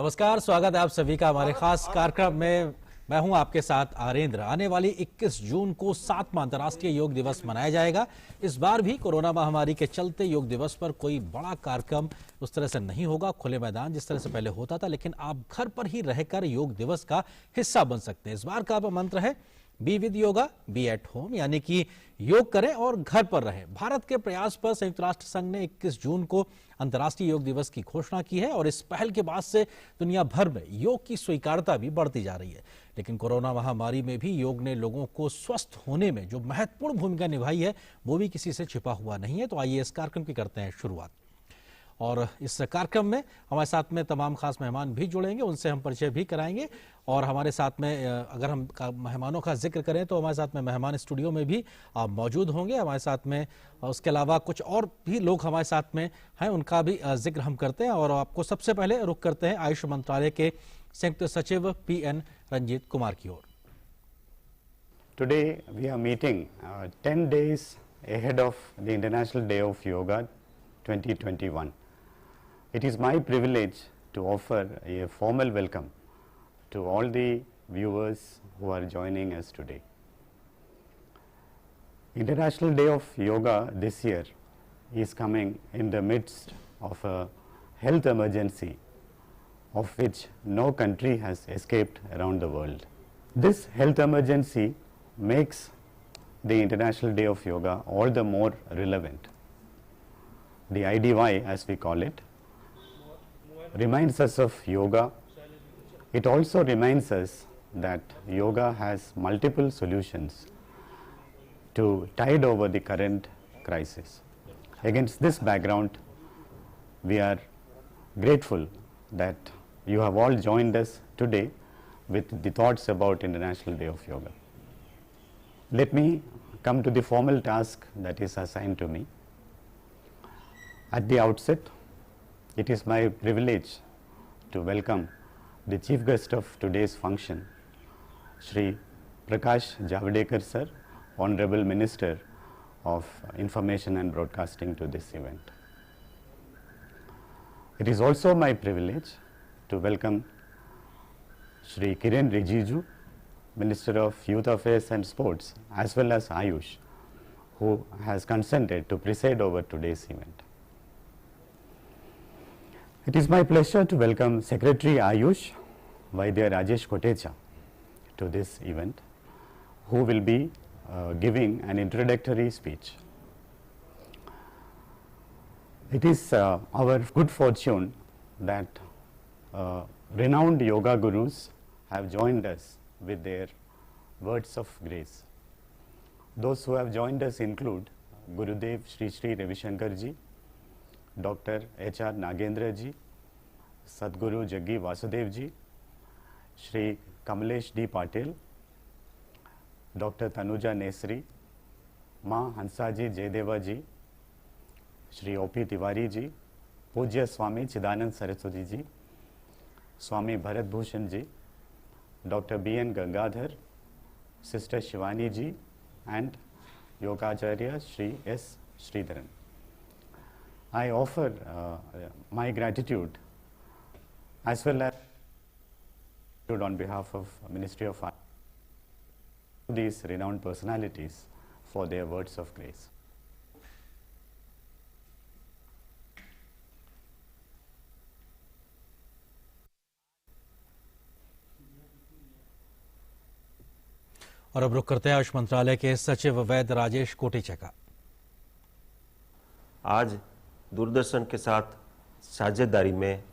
नमस्कार, स्वागत है आप सभी का हमारे खास कार्यक्रम में। मैं हूं आपके साथ आरेंद्र। आने वाली 21 जून को 7वां अंतर्राष्ट्रीय योग दिवस मनाया जाएगा। इस बार भी कोरोना महामारी के चलते योग दिवस पर कोई बड़ा कार्यक्रम उस तरह से नहीं होगा, खुले मैदान जिस तरह से पहले होता था, लेकिन आप घर पर ही रहकर योग दिवस का हिस्सा बन सकते हैं। इस बार का मंत्र है be with yoga be at home, यानी कि योग करें और घर पर रहें। भारत के प्रयास पर संयुक्त राष्ट्र संघ ने 21 जून को अंतर्राष्ट्रीय योग दिवस की घोषणा की है और इस पहल के बाद से दुनिया भर में योग की स्वीकार्यता भी बढ़ती जा रही है। लेकिन कोरोना महामारी में भी योग ने लोगों को स्वस्थ होने में जो महत्वपूर्ण भूमिका निभाई है वो भी किसी से छिपा हुआ नहीं है। तो आइए इस कार्यक्रम की करते हैं शुरुआत। और इस कार्यक्रम में हमारे साथ में तमाम खास मेहमान भी जुड़ेंगे, उनसे हम परिचय भी कराएंगे। और हमारे साथ में अगर हम मेहमानों का जिक्र करें तो हमारे साथ में मेहमान स्टूडियो में भी मौजूद होंगे हमारे साथ में। उसके अलावा कुछ और भी लोग हमारे साथ में हैं, उनका भी जिक्र हम करते हैं। और आपको सबसे पहले रुख करते हैं आयुष मंत्रालय के संयुक्त सचिव PN रंजीत कुमार की ओर। Today we are meeting 10 days ahead of the International Day of Yoga 2021. It is my privilege to offer a formal welcome to all the viewers who are joining us today. International Day of Yoga this year is coming in the midst of a health emergency of which no country has escaped around the world. This health emergency makes the International Day of Yoga all the more relevant. The IDY, as we call it, reminds us of yoga. It also reminds us that yoga has multiple solutions to tide over the current crisis. Against this background, we are grateful that you have all joined us today with the thoughts about International Day of Yoga. Let me come to the formal task that is assigned to me. At the outset, it is my privilege to welcome the chief guest of today's function, Shri Prakash Javadekar sir, Honorable Minister of Information and Broadcasting, to this event. It is also my privilege to welcome Shri Kiren Rijiju, Minister of Youth Affairs and Sports, as well as Ayush, who has consented to preside over today's event. It is my pleasure to welcome Secretary Ayush, Vaidya Rajesh Kotecha, to this event, who will be giving an introductory speech. It is our good fortune that renowned yoga gurus have joined us with their words of grace. Those who have joined us include Gurudev Shri Shri Ravi Shankar ji, Dr. HR Nagendra ji, Sadguru Jaggi Vasudev ji, Shri Kamlesh D. Patel, Dr. Tanuja Nesri, Ma Hansaji Jaydeva ji, Shri O.P. Tiwari ji, Pujya Swami Chidanand Saraswati ji, Swami Bharat Bhushan ji, Dr. B.N. Gangadhar, Sister Shivani ji, and Yogacharya Shri S. Sridharan. I offer my gratitude as well as on behalf of Ministry of Finance to these renowned personalities for their words of grace. और अब रुख करते हैं आयुष मंत्रालय के सचिव वैद्य राजेश कोटेचा का। आज दूरदर्शन के साथ साझेदारी में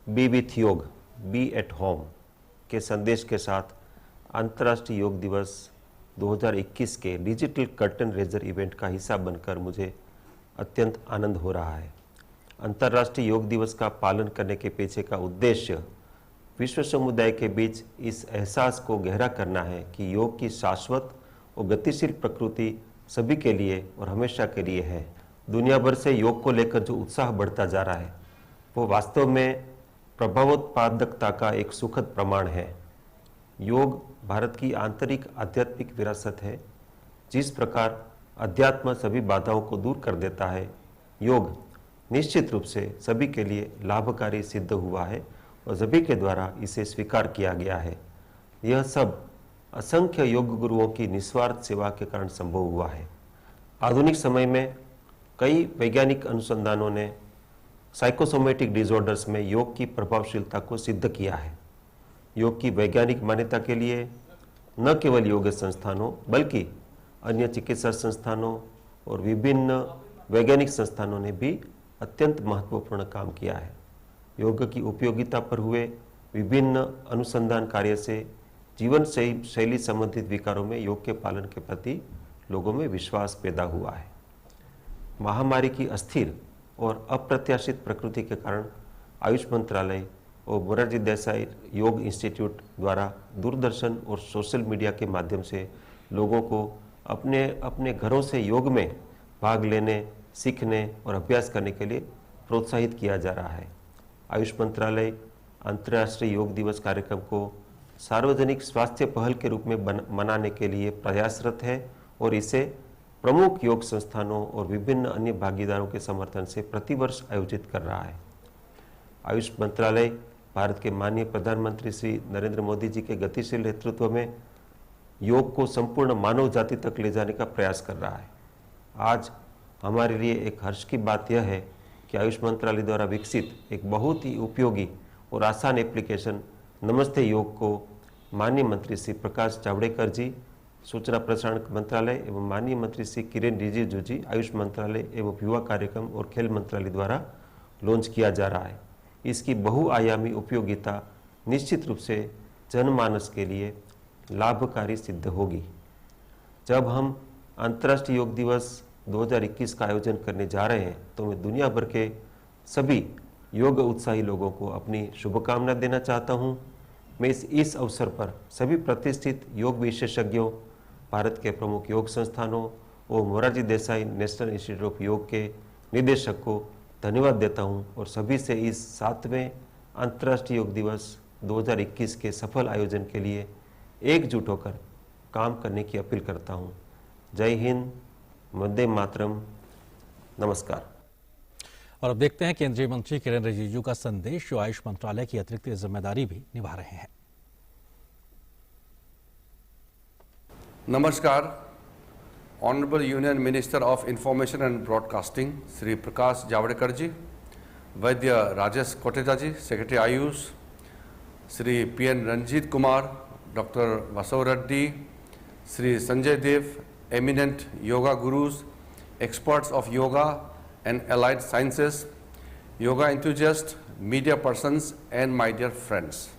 बी विथ योग बी एट होम के संदेश के साथ अंतर्राष्ट्रीय योग दिवस 2021 के डिजिटल कर्टन रेजर इवेंट का हिस्सा बनकर मुझे अत्यंत आनंद हो रहा है। अंतर्राष्ट्रीय योग दिवस का पालन करने के पीछे का उद्देश्य विश्व समुदाय के बीच इस एहसास को गहरा करना है कि योग की शाश्वत और गतिशील प्रकृति सभी के लिए और हमेशा के लिए है। दुनिया भर से योग को लेकर जो उत्साह बढ़ता जा रहा है वो वास्तव में प्रभावोत्पादकता का एक सुखद प्रमाण है। योग भारत की आंतरिक आध्यात्मिक विरासत है। जिस प्रकार अध्यात्म सभी बाधाओं को दूर कर देता है, योग निश्चित रूप से सभी के लिए लाभकारी सिद्ध हुआ है और सभी के द्वारा इसे स्वीकार किया गया है। यह सब असंख्य योग गुरुओं की निस्वार्थ सेवा के कारण संभव हुआ है। आधुनिक समय में कई वैज्ञानिक अनुसंधानों ने साइकोसोमेटिक डिसऑर्डर्स में योग की प्रभावशीलता को सिद्ध किया है। योग की वैज्ञानिक मान्यता के लिए न केवल योग संस्थानों बल्कि अन्य चिकित्सा संस्थानों और विभिन्न वैज्ञानिक संस्थानों ने भी अत्यंत महत्वपूर्ण काम किया है। योग की उपयोगिता पर हुए विभिन्न अनुसंधान कार्य से जीवन शैली संबंधित विकारों में योग के पालन के प्रति लोगों में विश्वास पैदा हुआ है। महामारी की अस्थिर और अप्रत्याशित प्रकृति के कारण आयुष मंत्रालय और मोरारजी देसाई योग इंस्टीट्यूट द्वारा दूरदर्शन और सोशल मीडिया के माध्यम से लोगों को अपने अपने घरों से योग में भाग लेने, सीखने और अभ्यास करने के लिए प्रोत्साहित किया जा रहा है। आयुष मंत्रालय अंतर्राष्ट्रीय योग दिवस कार्यक्रम को सार्वजनिक स्वास्थ्य पहल के रूप में मनाने के लिए प्रयासरत है और इसे प्रमुख योग संस्थानों और विभिन्न अन्य भागीदारों के समर्थन से प्रतिवर्ष आयोजित कर रहा है। आयुष मंत्रालय भारत के माननीय प्रधानमंत्री श्री नरेंद्र मोदी जी के गतिशील नेतृत्व में योग को संपूर्ण मानव जाति तक ले जाने का प्रयास कर रहा है। आज हमारे लिए एक हर्ष की बात यह है कि आयुष मंत्रालय द्वारा विकसित एक बहुत ही उपयोगी और आसान एप्लीकेशन नमस्ते योग को माननीय मंत्री श्री प्रकाश जावड़ेकर जी, सूचना प्रसारण मंत्रालय एवं माननीय मंत्री श्री किरेन रिजिजू जी, आयुष मंत्रालय एवं युवा कार्यक्रम और खेल मंत्रालय द्वारा लॉन्च किया जा रहा है। इसकी बहुआयामी उपयोगिता निश्चित रूप से जनमानस के लिए लाभकारी सिद्ध होगी। जब हम अंतर्राष्ट्रीय योग दिवस 2021 का आयोजन करने जा रहे हैं तो मैं दुनिया भर के सभी योग उत्साही लोगों को अपनी शुभकामना देना चाहता हूं। मैं इस अवसर पर सभी प्रतिष्ठित योग विशेषज्ञों, भारत के प्रमुख योग संस्थानों और Morarji Desai national institute of योग के निदेशक को धन्यवाद देता हूं और सभी से इस 7वें अंतर्राष्ट्रीय योग दिवस 2021 के सफल आयोजन के लिए एकजुट होकर काम करने की अपील करता हूं। जय हिंद, वंदे मातरम, नमस्कार। और अब देखते हैं केंद्रीय मंत्री किरेन रिजिजू का संदेश, जो आयुष मंत्रालय की अतिरिक्त जिम्मेदारी भी निभा रहे हैं। नमस्कार। Honourable union minister of information and broadcasting Shri Prakash Javadekar ji, Vaidya Rajesh Kotecha ji, secretary AYUSH, Shri PN Ranjit Kumar, doctor Vasav Reddy, Shri Sanjay Dev, eminent yoga gurus, experts of yoga and allied sciences, yoga enthusiasts, media persons, and my dear friends.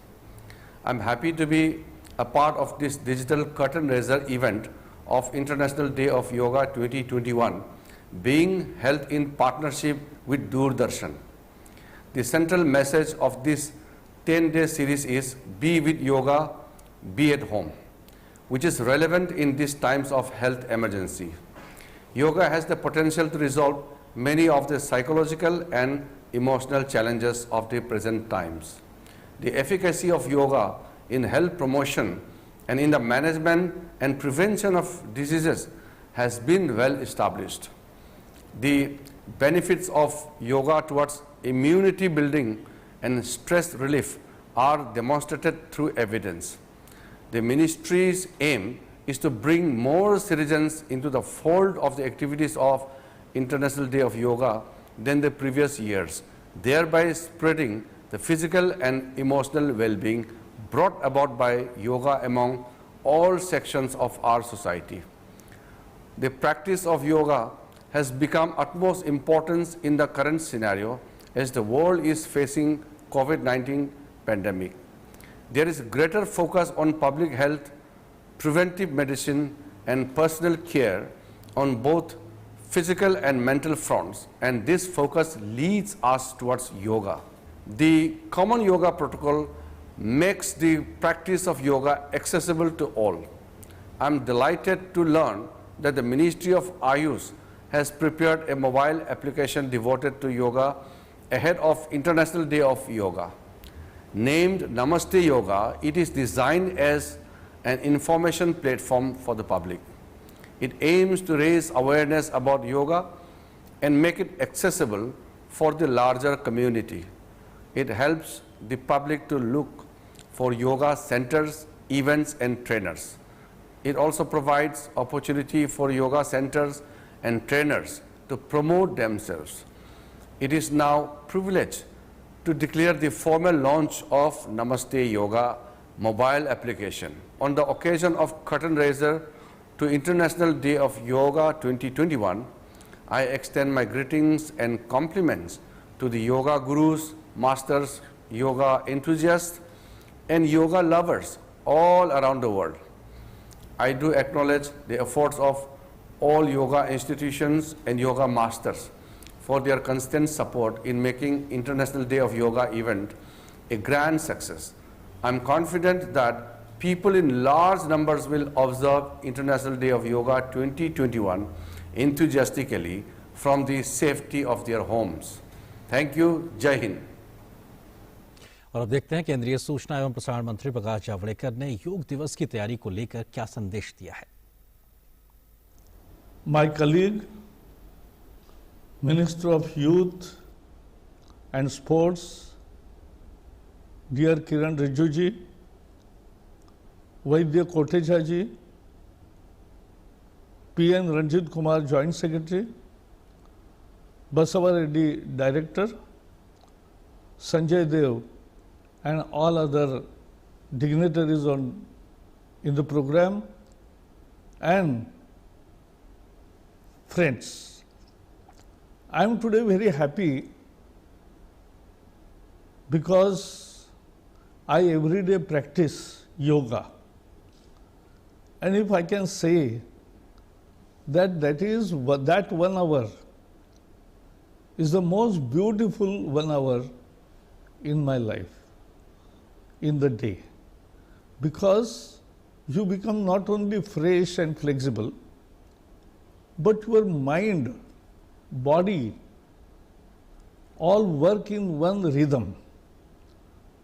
I'm happy to be a part of this digital curtain raiser event of International Day of Yoga 2021 being held in partnership with Doordarshan. The central message of this 10-day series is be with yoga, be at home, which is relevant in these times of health emergency. Yoga has the potential to resolve many of the psychological and emotional challenges of the present times. The efficacy of yoga in health promotion and in the management and prevention of diseases has been well established. The benefits of yoga towards immunity building and stress relief are demonstrated through evidence. The ministry's aim is to bring more citizens into the fold of the activities of International Day of Yoga than the previous years, thereby spreading the physical and emotional well-being brought about by yoga among all sections of our society. The practice of yoga has become utmost importance in the current scenario as the world is facing COVID-19 pandemic. There is greater focus on public health, preventive medicine, and personal care on both physical and mental fronts, and this focus leads us towards yoga. The common yoga protocol makes the practice of yoga accessible to all. I'm delighted to learn that the Ministry of Ayush has prepared a mobile application devoted to yoga ahead of International Day of Yoga. Named Namaste Yoga, it is designed as an information platform for the public. It aims to raise awareness about yoga and make it accessible for the larger community. It helps the public to look for yoga centers, events and trainers. It also provides opportunity for yoga centers and trainers to promote themselves. It is now privileged to declare the formal launch of Namaste Yoga mobile application. On the occasion of curtain raiser to International Day of Yoga 2021, I extend my greetings and compliments to the yoga gurus, masters, yoga enthusiasts, and yoga lovers all around the world. I do acknowledge the efforts of all yoga institutions and yoga masters for their constant support in making International Day of Yoga event a grand success. I'm confident that people in large numbers will observe International Day of Yoga 2021 enthusiastically from the safety of their homes. Thank you. Jai Hind. और अब देखते हैं केंद्रीय सूचना एवं प्रसारण मंत्री प्रकाश जावड़ेकर ने योग दिवस की तैयारी को लेकर क्या संदेश दिया है। My colleague, Minister of Youth and Sports, dear Kiran Rijiju ji, Vaidya Kotecha ji, PN Ranjit Kumar, Joint Secretary, Basava Reddy, Director, Sanjay Dev, and all other dignitaries in the program, and friends. I am today very happy because I every day practice yoga. And if I can say that that 1 hour is the most beautiful 1 hour in my life, in the day, because you become not only fresh and flexible, but your mind, body, all work in one rhythm.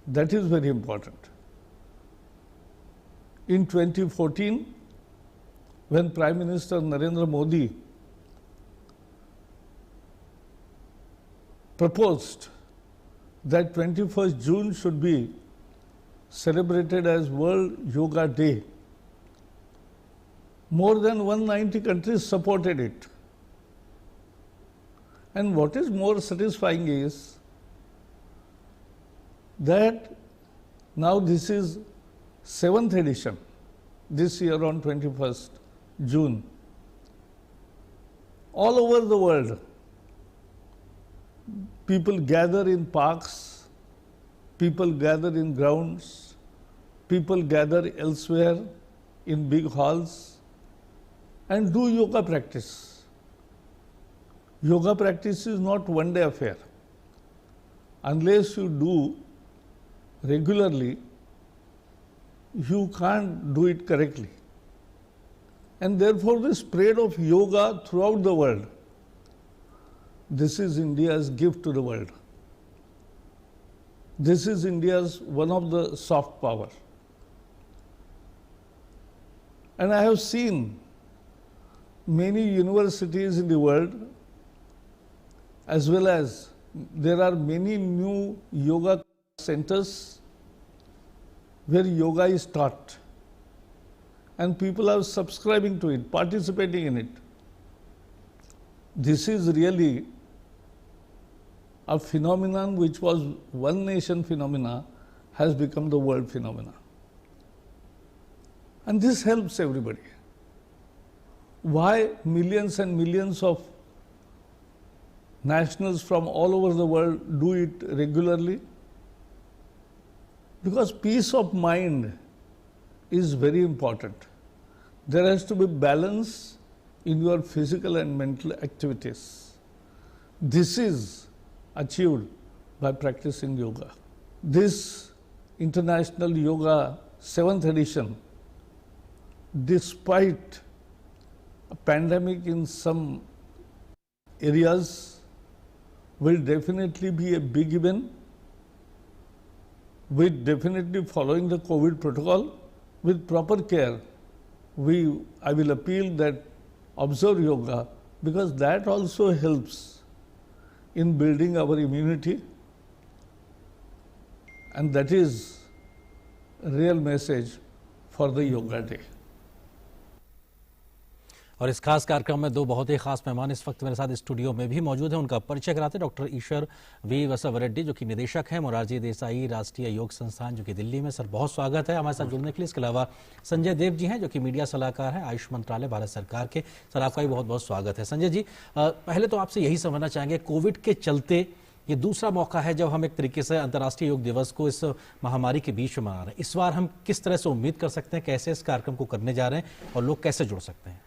That is very important. In 2014, when Prime Minister Narendra Modi proposed that 21st June should be celebrated as World Yoga Day, more than 190 countries supported it. And what is more satisfying is that now this is 7th edition, this year on 21st June. All over the world, people gather in parks, people gather in grounds, people gather elsewhere in big halls and do yoga practice. Yoga practice is not one-day affair. Unless you do regularly, you can't do it correctly. And therefore the spread of yoga throughout the world, this is India's gift to the world. This is India's one of the soft power. And I have seen many universities in the world, as well as there are many new yoga centers where yoga is taught. And people are subscribing to it, participating in it. This is really a phenomenon which was one nation phenomena has become the world phenomena. And this helps everybody. Why millions and millions of nationals from all over the world do it regularly? Because peace of mind is very important. There has to be balance in your physical and mental activities. This is achieved by practicing yoga. This International Yoga 7th edition, despite a pandemic in some areas, will definitely be a big event, with definitely following the COVID protocol with proper care. I will appeal that observe yoga, because that also helps in building our immunity, and that is a real message for the Yoga Day. और इस खास कार्यक्रम में दो बहुत ही खास मेहमान इस वक्त मेरे साथ स्टूडियो में भी मौजूद हैं। उनका परिचय कराते हैं। डॉक्टर ईश्वर वी वसवरेड्डी जो कि निदेशक हैं मोरारजी देसाई राष्ट्रीय योग संस्थान जो कि दिल्ली में। सर बहुत स्वागत है हमारे साथ जुड़ने के लिए। इसके अलावा संजय देव जी हैं जो कि मीडिया सलाहकार हैं आयुष मंत्रालय भारत सरकार के। सर आपका भी बहुत बहुत स्वागत है। संजय जी पहले तो आपसे यही समझना चाहेंगे, कोविड के चलते ये दूसरा मौका है जब हम एक तरीके से अंतर्राष्ट्रीय योग दिवस को इस महामारी के बीच में मना रहे हैं। इस बार हम किस तरह से उम्मीद कर सकते हैं, कैसे इस कार्यक्रम को करने जा रहे हैं और लोग कैसे जुड़ सकते हैं?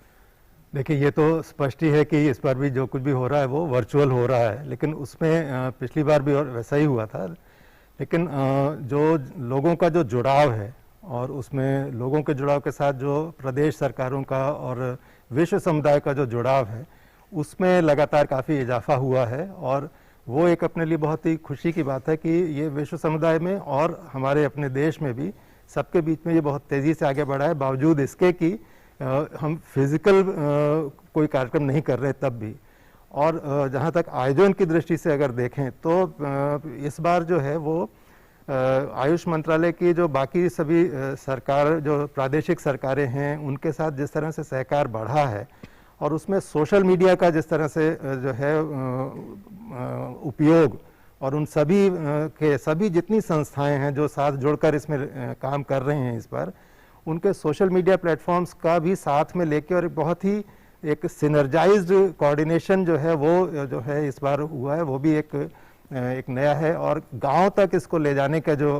देखिए, ये तो स्पष्ट ही है कि इस बार भी जो कुछ भी हो रहा है वो वर्चुअल हो रहा है, लेकिन उसमें पिछली बार भी और वैसा ही हुआ था। लेकिन जो लोगों का जो जुड़ाव है और उसमें लोगों के जुड़ाव के साथ जो प्रदेश सरकारों का और विश्व समुदाय का जो जुड़ाव है उसमें लगातार काफ़ी इजाफा हुआ है। और वो एक अपने लिए बहुत ही खुशी की बात है कि ये विश्व समुदाय में और हमारे अपने देश में भी सबके बीच में ये बहुत तेज़ी से आगे बढ़ा है, बावजूद इसके कि हम फिजिकल कोई कार्यक्रम नहीं कर रहे तब भी। और जहाँ तक आयोजन की दृष्टि से अगर देखें तो इस बार जो है वो आयुष मंत्रालय की जो बाकी सभी सरकार जो प्रादेशिक सरकारें हैं उनके साथ जिस तरह से सहकार बढ़ा है और उसमें सोशल मीडिया का जिस तरह से जो है उपयोग और उन सभी के सभी जितनी संस्थाएं हैं जो साथ जुड़कर इसमें काम कर रहे हैं इस बार, उनके सोशल मीडिया प्लेटफॉर्म्स का भी साथ में लेके और बहुत ही एक सिनर्जाइज्ड कोऑर्डिनेशन जो है वो जो है इस बार हुआ है, वो भी एक नया है। और गांव तक इसको ले जाने का जो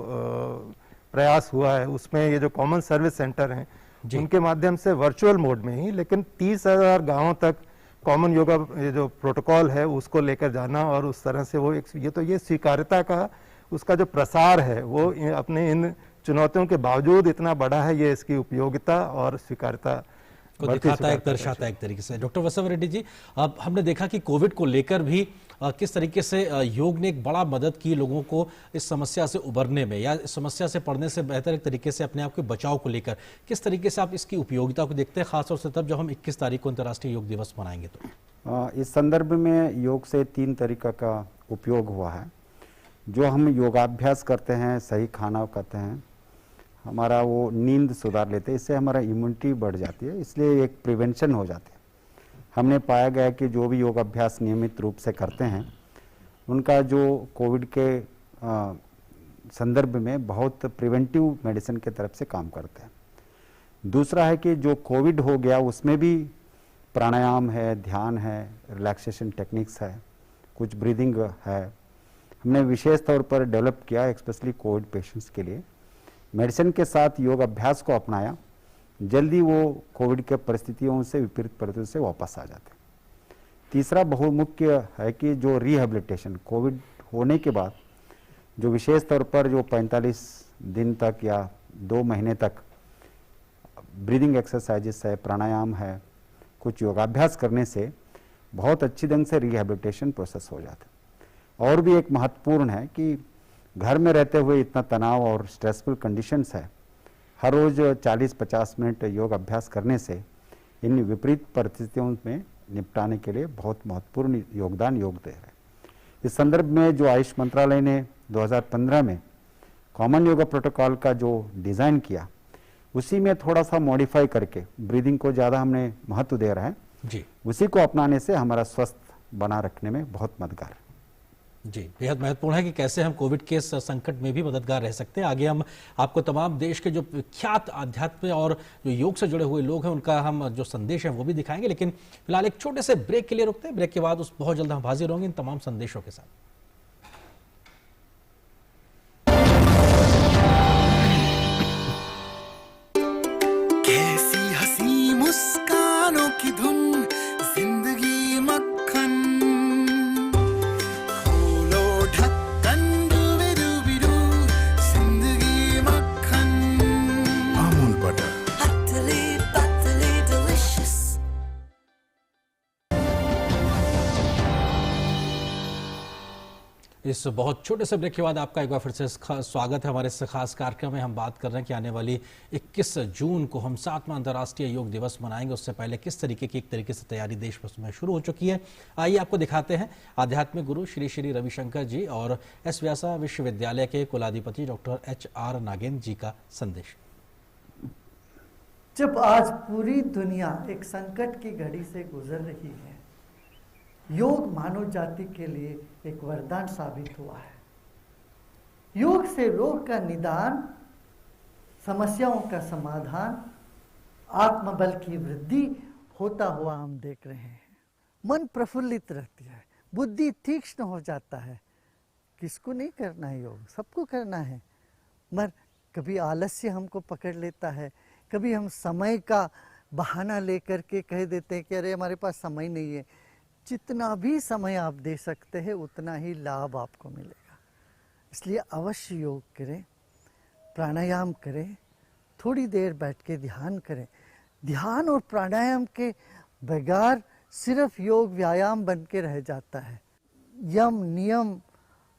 प्रयास हुआ है उसमें ये जो कॉमन सर्विस सेंटर हैं उनके माध्यम से वर्चुअल मोड में ही, लेकिन 30,000 गाँवों तक कॉमन योगा ये जो प्रोटोकॉल है उसको लेकर जाना और उस तरह से वो ये स्वीकार्यता का उसका जो प्रसार है वो अपने इन चुनौतियों के बावजूद इतना बड़ा है। ये इसकी उपयोगिता और स्वीकार्यता को दिखाता है, दर्शाता है एक तरीके से। डॉक्टर वसवरेड्डी जी, अब हमने देखा कि कोविड को लेकर भी किस तरीके से योग ने एक बड़ा मदद की लोगों को इस समस्या से उबरने में या इस समस्या से पढ़ने से बेहतर एक तरीके से अपने आप के बचाव को लेकर किस तरीके से आप इसकी उपयोगिता को देखते हैं, खासतौर से तब जब हम 21 तारीख को अंतर्राष्ट्रीय योग दिवस मनाएंगे? तो इस संदर्भ में योग से 3 तरीका का उपयोग हुआ है। जो हम योगाभ्यास करते हैं, सही खाना खाते हैं, हमारा वो नींद सुधार लेते हैं, इससे हमारा इम्यूनिटी बढ़ जाती है, इसलिए एक प्रिवेंशन हो जाती है। हमने पाया गया कि जो भी योग अभ्यास नियमित रूप से करते हैं उनका जो कोविड के संदर्भ में बहुत प्रिवेंटिव मेडिसिन के तरफ से काम करते हैं। दूसरा है कि जो कोविड हो गया उसमें भी प्राणायाम है, ध्यान है, रिलैक्सेशन टेक्निक्स है, कुछ ब्रीदिंग है, हमने विशेष तौर पर डेवलप किया स्पेशली कोविड पेशेंट्स के लिए। मेडिसिन के साथ योग अभ्यास को अपनाया, जल्दी वो कोविड के परिस्थितियों से विपरीत परिस्थितियों से वापस आ जाते। तीसरा बहुत मुख्य है कि जो रिहेबिलिटेशन कोविड होने के बाद जो विशेष तौर पर जो 45 दिन तक या 2 महीने तक ब्रीदिंग एक्सरसाइजेस है, प्राणायाम है, कुछ योगाभ्यास करने से बहुत अच्छी ढंग से रिहेबिलिटेशन प्रोसेस हो जाता है। और भी एक महत्वपूर्ण है कि घर में रहते हुए इतना तनाव और स्ट्रेसफुल कंडीशंस है, हर रोज 40-50 मिनट योग अभ्यास करने से इन विपरीत परिस्थितियों में निपटाने के लिए बहुत महत्वपूर्ण योगदान योग दे रहे हैं। इस संदर्भ में जो आयुष मंत्रालय ने 2015 में कॉमन योगा प्रोटोकॉल का जो डिज़ाइन किया उसी में थोड़ा सा मॉडिफाई करके ब्रीदिंग को ज़्यादा हमने महत्व दे रहा है जी, उसी को अपनाने से हमारा स्वस्थ बना रखने में बहुत मददगार है। जी, बेहद महत्वपूर्ण है कि कैसे हम कोविड के इस संकट में भी मददगार रह सकते हैं। आगे हम आपको तमाम देश के जो विख्यात आध्यात्म और जो योग से जुड़े हुए लोग हैं उनका हम जो संदेश है वो भी दिखाएंगे, लेकिन फिलहाल एक छोटे से ब्रेक के लिए रुकते हैं। ब्रेक के बाद उस बहुत जल्द हम हाजिर होंगे इन तमाम संदेशों के साथ। कैसी हंसी मुस्कानों की धुन, जिंदगी मक्खन, खोलो ढक्कन डूबी-डूबी-डू, जिंदगी मक्खन, अमूल बटर, पतली पतली डिलिशियस। इस बहुत छोटे से ब्रेक के बाद आपका एक बार फिर से स्वागत है हमारे इस खास कार्यक्रम में। हम बात कर रहे हैं कि आने वाली 21 जून को हम 7वां अंतर्राष्ट्रीय योग दिवस मनाएंगे। उससे पहले किस तरीके की एक तरीके से तैयारी देश में शुरू हो चुकी है। आइए आपको दिखाते हैं आध्यात्मिक गुरु श्री श्री रविशंकर जी और एस व्यासा विश्वविद्यालय के कुलाधिपति डॉक्टर HR नागेंद्र जी का संदेश। जब आज पूरी दुनिया एक संकट की घड़ी से गुजर रही है, योग मानव जाति के लिए एक वरदान साबित हुआ है। योग से रोग का निदान, समस्याओं का समाधान, आत्मबल की वृद्धि होता हुआ हम देख रहे हैं। मन प्रफुल्लित रहती है, बुद्धि तीक्ष्ण हो जाता है। किसको नहीं करना है योग? सबको करना है। मगर कभी आलस्य हमको पकड़ लेता है, कभी हम समय का बहाना लेकर के कह देते हैं कि अरे हमारे पास समय नहीं है। जितना भी समय आप दे सकते हैं उतना ही लाभ आपको मिलेगा। इसलिए अवश्य योग करें, प्राणायाम करें, थोड़ी देर बैठ के ध्यान करें। ध्यान और प्राणायाम के बगैर सिर्फ योग व्यायाम बन के रह जाता है। यम, नियम,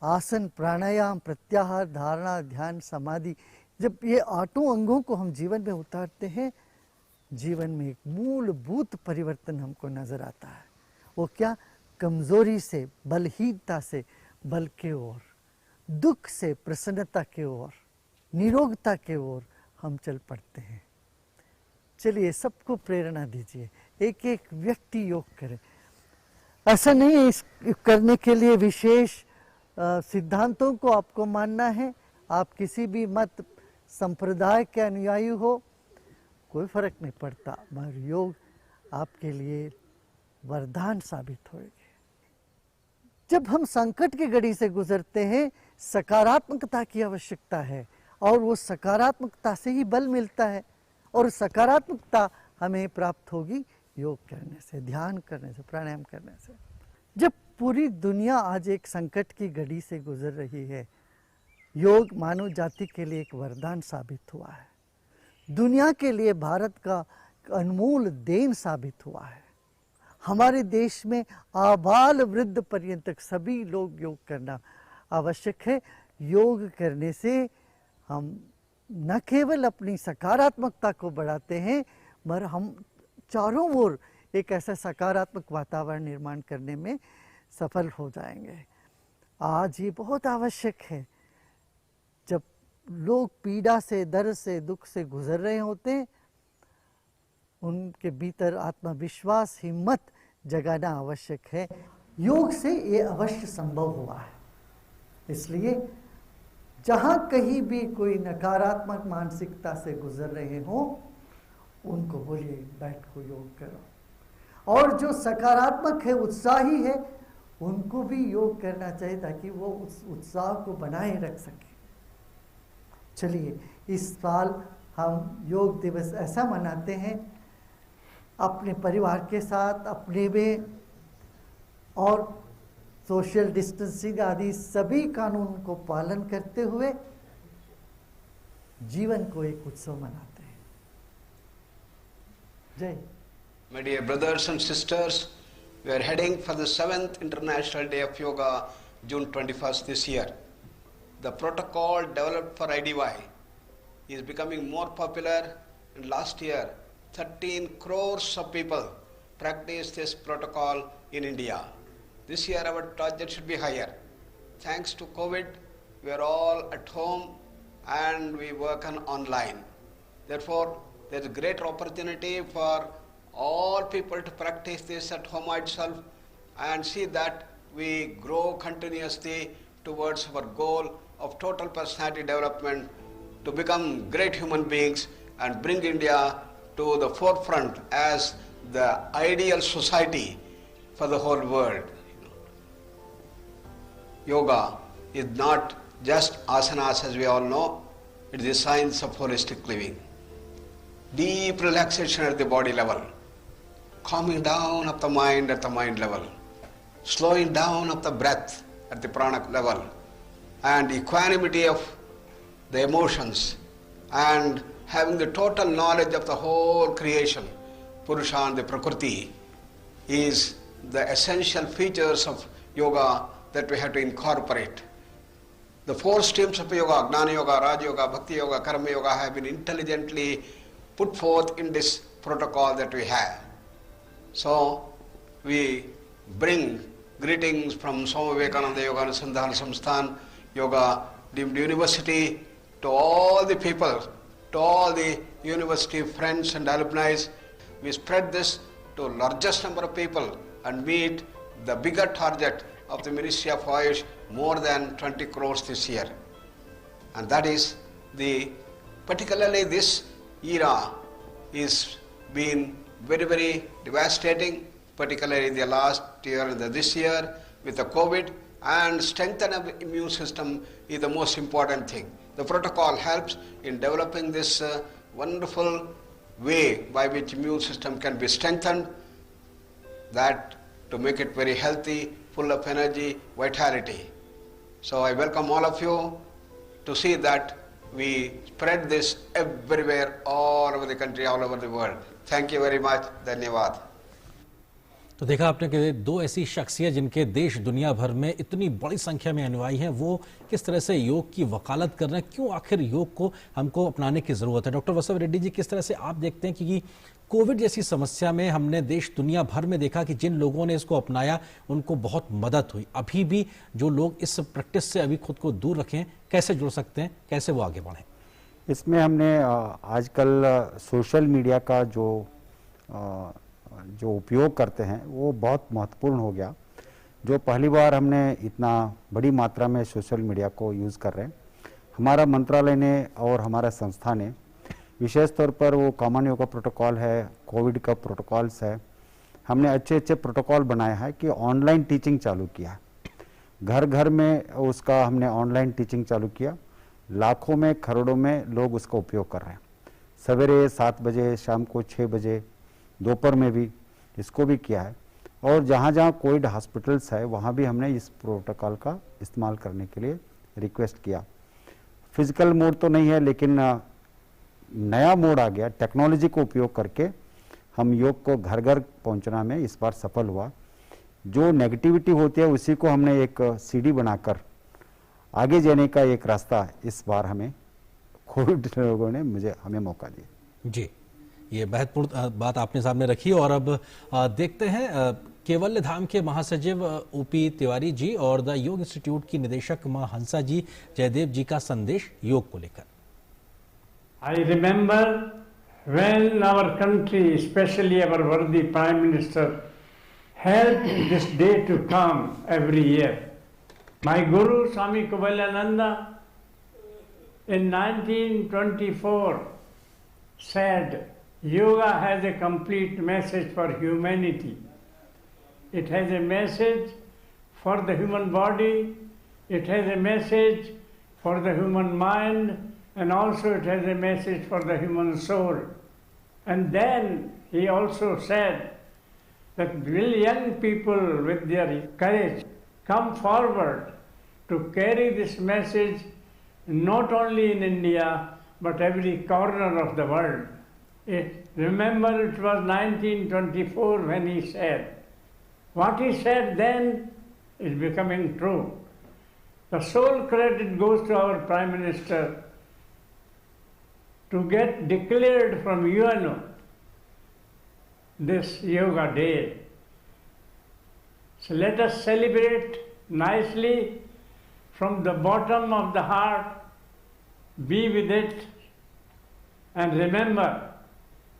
आसन, प्राणायाम, प्रत्याहार, धारणा, ध्यान, समाधि, जब ये 8 अंगों को हम जीवन में उतारते हैं, जीवन में एक मूलभूत परिवर्तन हमको नजर आता है। वो क्या? कमजोरी से, बलहीनता से बल के ओर, दुख से प्रसन्नता के ओर, निरोगता के ओर हम चल पड़ते हैं। चलिए सबको प्रेरणा दीजिए, एक एक व्यक्ति योग करे। ऐसा नहीं है इस करने के लिए विशेष सिद्धांतों को आपको मानना है। आप किसी भी मत संप्रदाय के अनुयायी हो, कोई फर्क नहीं पड़ता, मगर योग आपके लिए वरदान साबित होएगी। जब हम संकट की घड़ी से गुजरते हैं, सकारात्मकता की आवश्यकता है और वो सकारात्मकता से ही बल मिलता है। और सकारात्मकता हमें प्राप्त होगी योग करने से, ध्यान करने से, प्राणायाम करने से। जब पूरी दुनिया आज एक संकट की घड़ी से गुजर रही है, योग मानव जाति के लिए एक वरदान साबित हुआ है। दुनिया के लिए भारत का अनमोल देन साबित हुआ है। हमारे देश में आबाल वृद्ध पर्यंत सभी लोग योग करना आवश्यक है। योग करने से हम न केवल अपनी सकारात्मकता को बढ़ाते हैं, मगर हम चारों ओर एक ऐसा सकारात्मक वातावरण निर्माण करने में सफल हो जाएंगे। आज ये बहुत आवश्यक है। जब लोग पीड़ा से, दर्द से, दुख से गुजर रहे होते हैं, उनके भीतर आत्मविश्वास, हिम्मत जगाना आवश्यक है। योग से ये अवश्य संभव हुआ है। इसलिए जहाँ कहीं भी कोई नकारात्मक मानसिकता से गुजर रहे हो, उनको बोलिए बैठ को योग करो। और जो सकारात्मक है, उत्साही है, उनको भी योग करना चाहिए ताकि वो उस उत्साह को बनाए रख सके। चलिए इस साल हम योग दिवस ऐसा मनाते हैं, अपने परिवार के साथ, अपने में, और सोशल डिस्टेंसिंग आदि सभी कानून को पालन करते हुए जीवन को एक उत्सव मनाते हैं। जय। My dear brothers and sisters, we are heading for the 7th International Day of Yoga, June 21st this year. The protocol developed for IDY is becoming more popular, and last year 13 crores of people practiced this protocol in India. This year our target should be higher. Thanks to COVID, we are all at home and we work on online. Therefore, there is a great opportunity for all people to practice this at home itself and see that we grow continuously towards our goal of total personality development to become great human beings and bring India to the forefront as the ideal society for the whole world. Yoga is not just asanas, as we all know. It is the science of holistic living. Deep relaxation at the body level, calming down of the mind at the mind level, slowing down of the breath at the prana level, and equanimity of the emotions, and having the total knowledge of the whole creation, Purusha and the Prakriti, is the essential features of yoga that we have to incorporate. The 4 streams of yoga, Gnana Yoga, Raja Yoga, Bhakti Yoga, Karma Yoga, have been intelligently put forth in this protocol that we have. So we bring greetings from Swami Vivekananda Yoga Anusandhana Samsthan Yoga Deemed University to all the people, to all the university friends and alumni. We spread this to largest number of people and meet the bigger target of the Ministry of Ayush, more than 20 crores this year. And that is particularly this era is been very, very devastating, particularly in the last year and this year with the COVID, and strengthen of immune system is the most important thing. The protocol helps in developing this wonderful way by which immune system can be strengthened, that to make it very healthy, full of energy, vitality. So I welcome all of you to see that we spread this everywhere, all over the country, all over the world. Thank you very much. Dhanyavad. तो देखा आपने कि 2 ऐसी शख्सियत जिनके देश दुनिया भर में इतनी बड़ी संख्या में अनुयायी हैं, वो किस तरह से योग की वकालत कर रहे हैं, क्यों आखिर योग को हमको अपनाने की ज़रूरत है। डॉक्टर वसव रेड्डी जी, किस तरह से आप देखते हैं कि कोविड जैसी समस्या में हमने देश दुनिया भर में देखा कि जिन लोगों ने इसको अपनाया उनको बहुत मदद हुई, अभी भी जो लोग इस प्रैक्टिस से अभी खुद को दूर रखें, कैसे जुड़ सकते हैं, कैसे वो आगे बढ़ें? इसमें हमने आजकल सोशल मीडिया का जो उपयोग करते हैं वो बहुत महत्वपूर्ण हो गया। जो पहली बार हमने इतना बड़ी मात्रा में सोशल मीडिया को यूज़ कर रहे हैं, हमारा मंत्रालय ने और हमारा संस्था ने विशेष तौर पर वो कॉमन योगा प्रोटोकॉल है, कोविड का प्रोटोकॉल्स है, हमने अच्छे अच्छे प्रोटोकॉल बनाया है कि ऑनलाइन टीचिंग चालू किया। घर घर में उसका हमने ऑनलाइन टीचिंग चालू किया, लाखों में करोड़ों में लोग उसका उपयोग कर रहे हैं। सवेरे 7 बजे, शाम को 6 बजे, दोपहर में भी इसको भी किया है। और जहाँ जहाँ कोविड हॉस्पिटल्स है वहाँ भी हमने इस प्रोटोकॉल का इस्तेमाल करने के लिए रिक्वेस्ट किया। फिजिकल मोड तो नहीं है, लेकिन नया मोड आ गया, टेक्नोलॉजी को उपयोग करके हम योग को घर घर पहुंचना में इस बार सफल हुआ। जो नेगेटिविटी होती है उसी को हमने एक सीढ़ी बनाकर आगे जाने का एक रास्ता इस बार हमें कोविड लोगों ने हमें मौका दिया। जी, ये महत्वपूर्ण बात आपने सामने रखी। और अब देखते हैं केवल्य धाम के महासचिव ओपी तिवारी जी और द योग इंस्टीट्यूट की निदेशक मां हंसा जी जयदेव जी का संदेश योग को लेकर। I remember when our country, especially our worthy Prime Minister, helped this day to come every year. My Guru Swami Kevalyananda in 1924 said, Yoga has a complete message for humanity. It has a message for the human body, it has a message for the human mind, and also it has a message for the human soul. And then he also said that will young people with their courage come forward to carry this message not only in India but every corner of the world. Remember, it was 1924 when he said. What he said then is becoming true. The sole credit goes to our Prime Minister to get declared from UNO this Yoga Day. So let us celebrate nicely from the bottom of the heart, be with it, and remember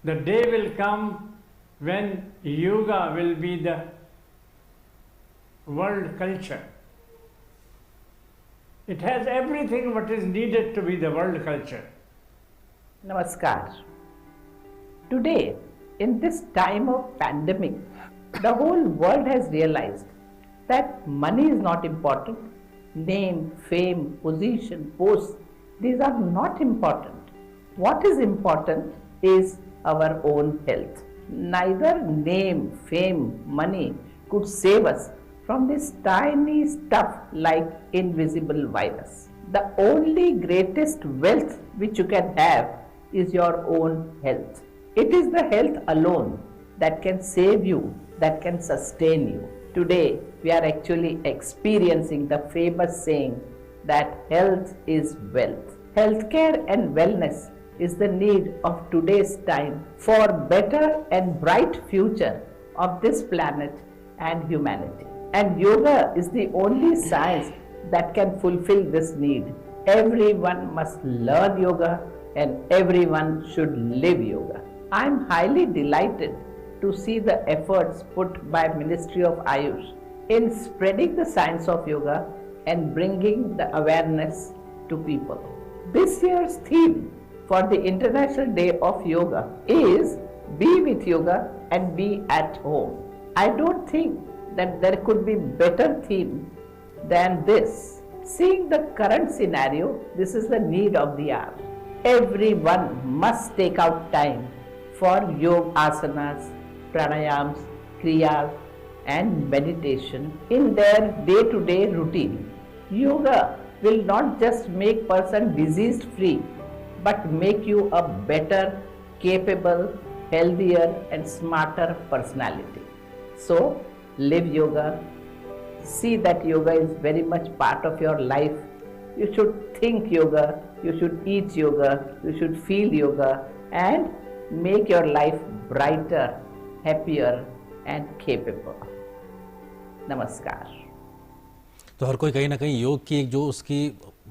the day will come when yoga will be the world culture. It has everything what is needed to be the world culture. Namaskar. Today, in this time of pandemic, the whole world has realized that money is not important. Name, fame, position, posts, these are not important. What is important is our own health. Neither name, fame, money could save us from this tiny stuff like invisible virus. The only greatest wealth which you can have is your own health. It is the health alone that can save you, that can sustain you. Today, we are actually experiencing the famous saying that health is wealth. Healthcare and wellness is the need of today's time for better and bright future of this planet and humanity. And yoga is the only science that can fulfill this need. Everyone must learn yoga and everyone should live yoga. I am highly delighted to see the efforts put by Ministry of Ayush in spreading the science of yoga and bringing the awareness to people. This year's theme for the International Day of Yoga is Be with Yoga and Be at Home. I don't think that there could be better theme than this. Seeing the current scenario, this is the need of the hour. Everyone must take out time for yoga asanas, pranayams, kriyas and meditation in their day-to-day routine. Yoga will not just make person disease free, but make you a better, capable, healthier and smarter personality. So, live yoga. See that yoga is very much part of your life. You should think yoga, you should eat yoga, you should feel yoga and make your life brighter, happier and capable. Namaskar. तो हर कोई कहीं ना कहीं योग की एक जो उसकी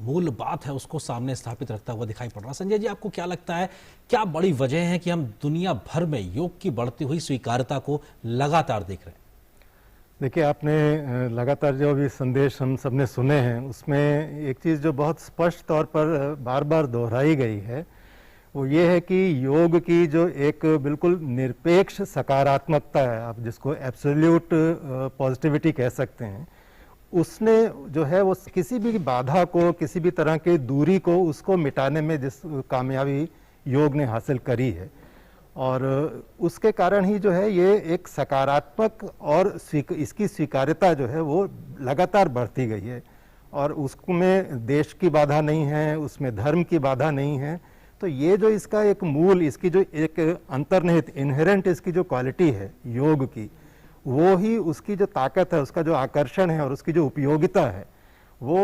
मूल बात है उसको सामने स्थापित रखता हुआ दिखाई पड़ रहा है। संजय जी, आपको क्या लगता है, क्या बड़ी वजह है कि हम दुनिया भर में योग की बढ़ती हुई स्वीकार्यता को लगातार देख रहे हैं? देखिए, आपने लगातार जो भी संदेश हम सबने सुने हैं उसमें एक चीज़ जो बहुत स्पष्ट तौर पर बार बार दोहराई गई है वो ये है कि योग की जो एक बिल्कुल निरपेक्ष सकारात्मकता है, आप जिसको एब्सोल्यूट पॉजिटिविटी कह सकते हैं, उसने जो है वो किसी भी बाधा को, किसी भी तरह की दूरी को उसको मिटाने में जिस कामयाबी योग ने हासिल करी है और उसके कारण ही जो है ये एक सकारात्मक और इसकी स्वीकार्यता जो है वो लगातार बढ़ती गई है और उसमें देश की बाधा नहीं है, उसमें धर्म की बाधा नहीं है। तो ये जो इसका एक मूल, इसकी जो एक अंतर्निहित इनहेरेंट इसकी जो क्वालिटी है योग की, वो ही उसकी जो ताकत है, उसका जो आकर्षण है और उसकी जो उपयोगिता है वो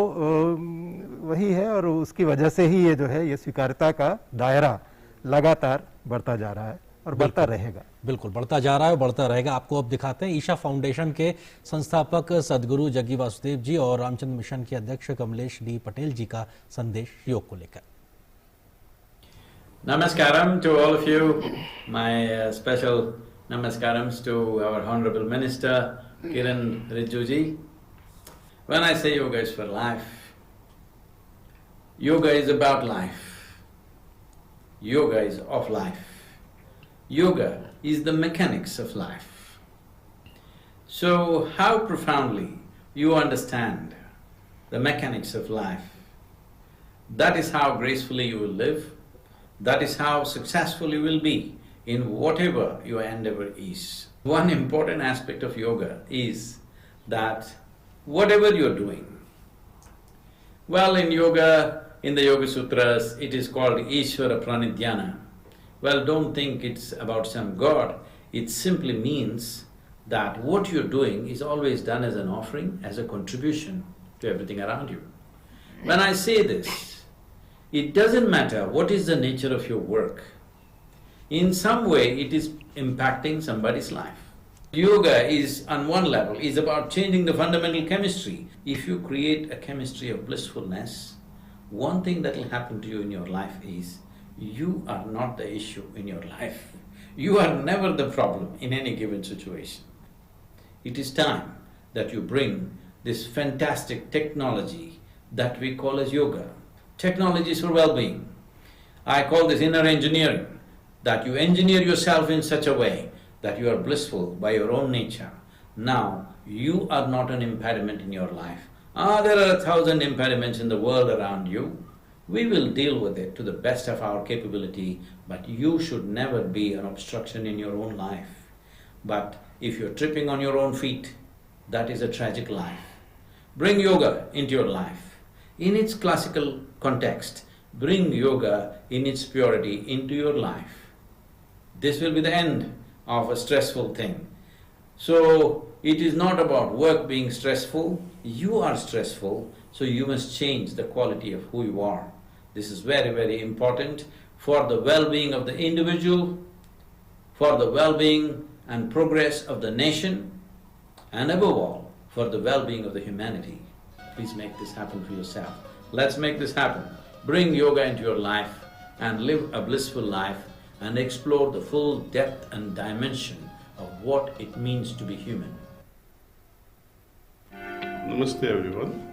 वही है और उसकी वजह से ही ये जो है ये स्वीकार्यता का दायरा लगातार बढ़ता जा रहा है और बढ़ता रहेगा। बिल्कुल बढ़ता जा रहा है और बढ़ता रहेगा। आपको अब दिखाते हैं ईशा फाउंडेशन के संस्थापक सदगुरु जग्गी वासुदेव जी और रामचंद्र मिशन के अध्यक्ष कमलेश डी पटेल जी का संदेश योग को लेकर। Namaskaram to all of you. My special namaskarams to our Honorable Minister Kiran Rijjuji. When I say yoga is for life, yoga is about life. Yoga is of life. Yoga is the mechanics of life. So how profoundly you understand the mechanics of life, that is how gracefully you will live. That is how successful you will be in whatever your endeavor is. One important aspect of yoga is that whatever you're doing, well, in yoga, in the Yoga Sutras, it is called Ishvara Pranidhyana. Well, don't think it's about some god. It simply means that what you're doing is always done as an offering, as a contribution to everything around you. When I say this, it doesn't matter what is the nature of your work. In some way, it is impacting somebody's life. Yoga is, on one level, is about changing the fundamental chemistry. If you create a chemistry of blissfulness, one thing that will happen to you in your life is, you are not the issue in your life. You are never the problem in any given situation. It is time that you bring this fantastic technology that we call as yoga. Technologies for well-being. I call this inner engineering, that you engineer yourself in such a way that you are blissful by your own nature. Now, you are not an impediment in your life. There are 1,000 impediments in the world around you. We will deal with it to the best of our capability, but you should never be an obstruction in your own life. But if you're tripping on your own feet, that is a tragic life. Bring yoga into your life. In its classical context, bring yoga in its purity into your life. This will be the end of a stressful thing. So, it is not about work being stressful. You are stressful, so you must change the quality of who you are. This is very, very important for the well-being of the individual, for the well-being and progress of the nation, and above all, for the well-being of the humanity. Please make this happen for yourself. Let's make this happen. Bring yoga into your life and live a blissful life and explore the full depth and dimension of what it means to be human. Namaste everyone.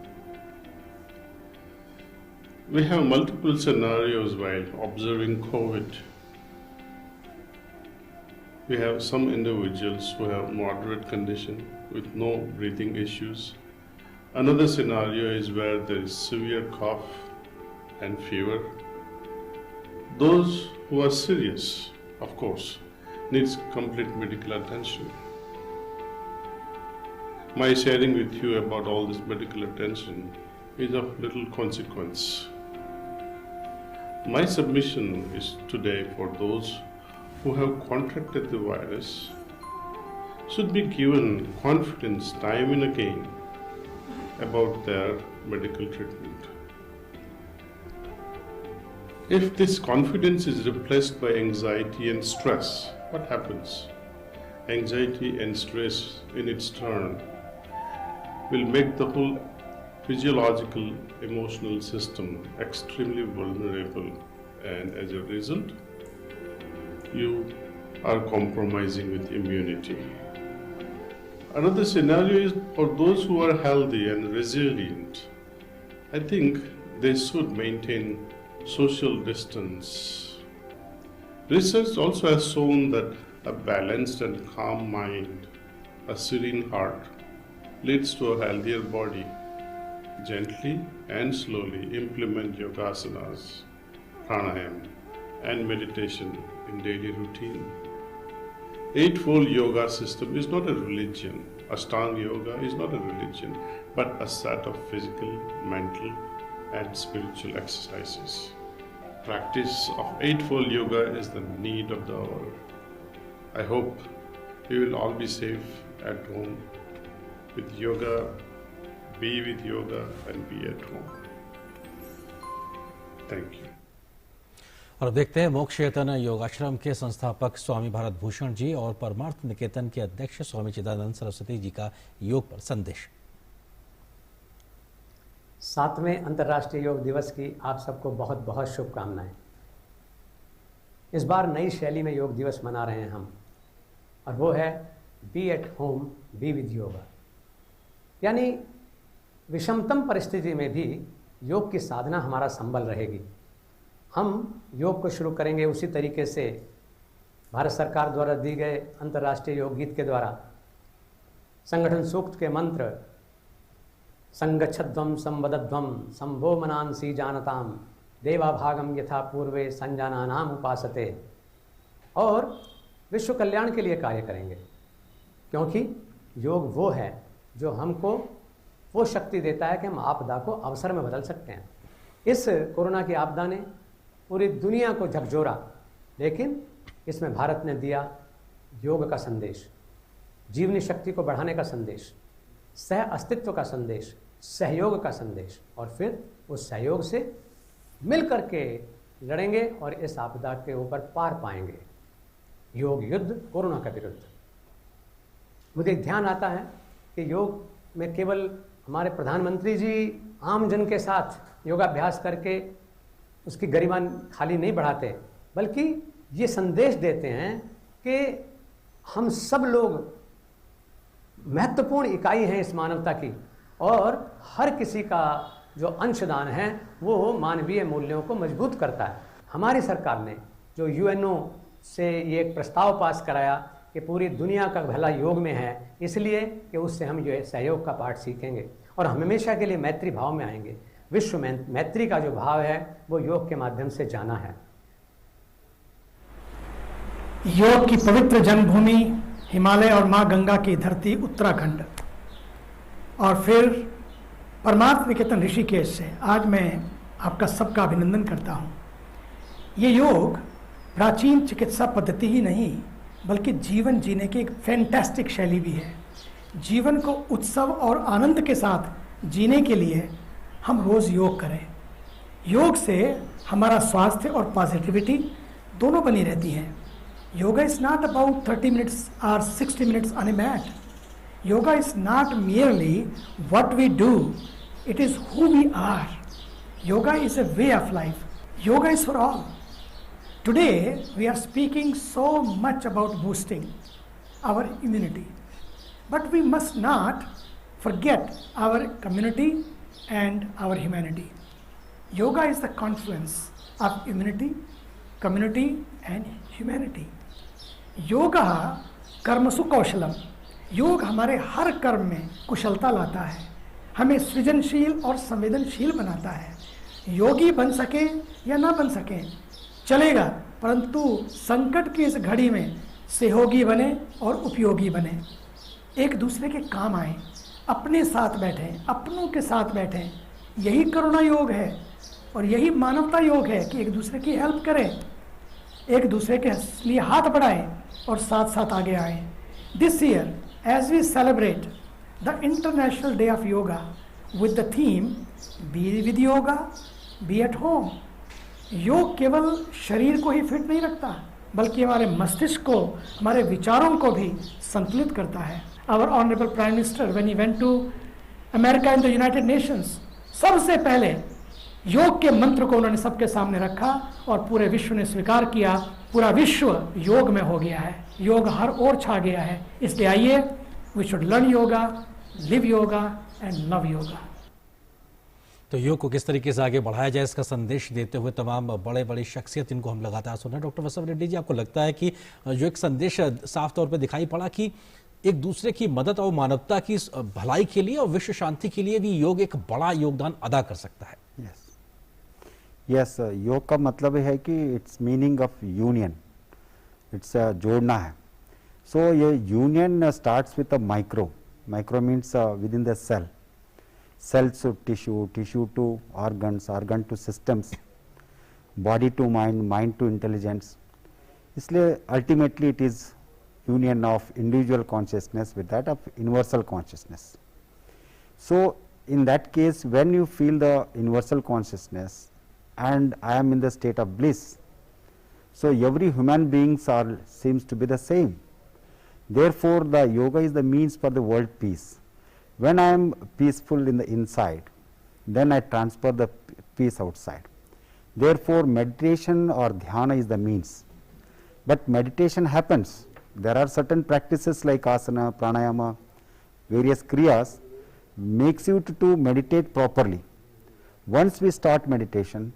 We have multiple scenarios while observing COVID. We have some individuals who have moderate condition with no breathing issues. Another scenario is where there is severe cough and fever. Those who are serious, of course, needs complete medical attention. My sharing with you about all this medical attention is of little consequence. My submission is today for those who have contracted the virus should be given confidence time and again about their medical treatment. If this confidence is replaced by anxiety and stress, what happens? Anxiety and stress in its turn will make the whole physiological, emotional system extremely vulnerable, and as a result, you are compromising with immunity. Another scenario is for those who are healthy and resilient. I think they should maintain social distance. Research also has shown that a balanced and calm mind, a serene heart, leads to a healthier body. Gently and slowly implement yogasanas, pranayam, and meditation in daily routine. Eightfold Yoga system is not a religion. Ashtanga Yoga is not a religion, but a set of physical, mental, and spiritual exercises. Practice of Eightfold Yoga is the need of the hour. I hope we will all be safe at home with yoga, be with yoga, and be at home. Thank you. और देखते हैं मोक्ष चेतन योगाश्रम के संस्थापक स्वामी भारत भूषण जी और परमार्थ निकेतन के अध्यक्ष स्वामी चिदानंद सरस्वती जी का योग पर संदेश। 7वें अंतर्राष्ट्रीय योग दिवस की आप सबको बहुत बहुत शुभकामनाएं। इस बार नई शैली में योग दिवस मना रहे हैं हम, और वो है be at home be with yoga. यानी विषमतम परिस्थिति में भी योग की साधना हमारा संबल रहेगी। हम योग को शुरू करेंगे उसी तरीके से भारत सरकार द्वारा दी गए अंतर्राष्ट्रीय योग गीत के द्वारा। संगठन सूक्त के मंत्र संगच्छध्वम संवदध्वम संभो मनांसी जानताम देवाभागम यथा पूर्वे संजानानाम उपासते, और विश्व कल्याण के लिए कार्य करेंगे, क्योंकि योग वो है जो हमको वो शक्ति देता है कि हम आपदा को अवसर में बदल सकते हैं। इस कोरोना की आपदा ने पूरी दुनिया को झकझोरा, लेकिन इसमें भारत ने दिया योग का संदेश, जीवनी शक्ति को बढ़ाने का संदेश, सह अस्तित्व का संदेश, सहयोग का संदेश, और फिर उस सहयोग से मिल करके लड़ेंगे और इस आपदा के ऊपर पार पाएंगे। योग युद्ध कोरोना के विरुद्ध। मुझे ध्यान आता है कि योग में केवल हमारे प्रधानमंत्री जी आम जन के साथ योगाभ्यास करके उसकी गरिमा खाली नहीं बढ़ाते, बल्कि ये संदेश देते हैं कि हम सब लोग महत्वपूर्ण इकाई हैं इस मानवता की, और हर किसी का जो अंशदान है वो मानवीय मूल्यों को मजबूत करता है। हमारी सरकार ने जो यूएनओ से ये एक प्रस्ताव पास कराया कि पूरी दुनिया का भला योग में है, इसलिए कि उससे हम ये सहयोग का पाठ सीखेंगे और हम हमेशा के लिए मैत्री भाव में आएंगे। विश्व में मैत्री का जो भाव है वो योग के माध्यम से जाना है। योग की पवित्र जन्मभूमि हिमालय और माँ गंगा की धरती उत्तराखंड, और फिर परमार्थ निकेतन ऋषिकेश से आज मैं आपका सबका अभिनंदन करता हूँ। ये योग प्राचीन चिकित्सा पद्धति ही नहीं बल्कि जीवन जीने की एक फैंटास्टिक शैली भी है। जीवन को उत्सव और आनंद के साथ जीने के लिए हम रोज योग करें। योग से हमारा स्वास्थ्य और पॉजिटिविटी दोनों बनी रहती हैं। Yoga is not about 30 minutes और 60 minutes on a mat. Yoga is not merely what we do, it is who we are. Yoga is a way of life. Yoga is for all. Today we are speaking so much about boosting our immunity, but we must not forget our community and our humanity. Yoga is the confluence of immunity, community and humanity. Yoga कर्मसु कौशलम। योग हमारे हर कर्म में कुशलता लाता है, हमें सृजनशील और संवेदनशील बनाता है। योगी बन सके या ना बन सके चलेगा, परंतु संकट की इस घड़ी में सहयोगी बने और उपयोगी बने, एक दूसरे के काम आए, अपने साथ बैठें, अपनों के साथ बैठें। यही करुणा योग है और यही मानवता योग है कि एक दूसरे की हेल्प करें, एक दूसरे के लिए हाथ बढ़ाएं और साथ साथ आगे आए। This year as we celebrate the International Day of Yoga with the theme Be with Yoga, Be at Home. योग केवल शरीर को ही फिट नहीं रखता, बल्कि हमारे मस्तिष्क को, हमारे विचारों को भी संतुलित करता है। Our Honorable Prime Minister, when he went to America and the United Nations, सबसे पहले योग के मंत्र को उन्होंने सबके सामने रखा और पूरे विश्व ने स्वीकार किया। पूरा विश्व योग में हो गया है, योग हर ओर छा गया है। इसलिए आइए, we should learn yoga, live yoga and love yoga. तो योग को किस तरीके से आगे बढ़ाया जाए, इसका संदेश देते हुए तमाम बड़े बड़ी शख्सियत इनको हम लगातार सुन रहे हैं। डॉक्टर बसव रेड्डी जी, आपको लगता है कि जो एक संदेश साफ तौर पर दिखाई पड़ा कि एक दूसरे की मदद और मानवता की भलाई के लिए और विश्व शांति के लिए भी योग एक बड़ा योगदान अदा कर सकता है? यस, योग का मतलब है कि it's meaning of union, it's जोड़ना है। सो ये union starts with a micro means within the cell, cells to tissue, tissue to organs, organ to systems, body to mind, mind to intelligence. इसलिए ultimately it is union of individual consciousness with that of universal consciousness. So in that case, when you feel the universal consciousness and I am in the state of bliss, so every human beings are seems to be the same. Therefore the yoga is the means for the world peace. When I am peaceful in the inside, then I transfer the peace outside. Therefore meditation or dhyana is the means. But meditation happens. There are certain practices like asana, pranayama, various kriyas makes you to meditate properly. Once we start meditation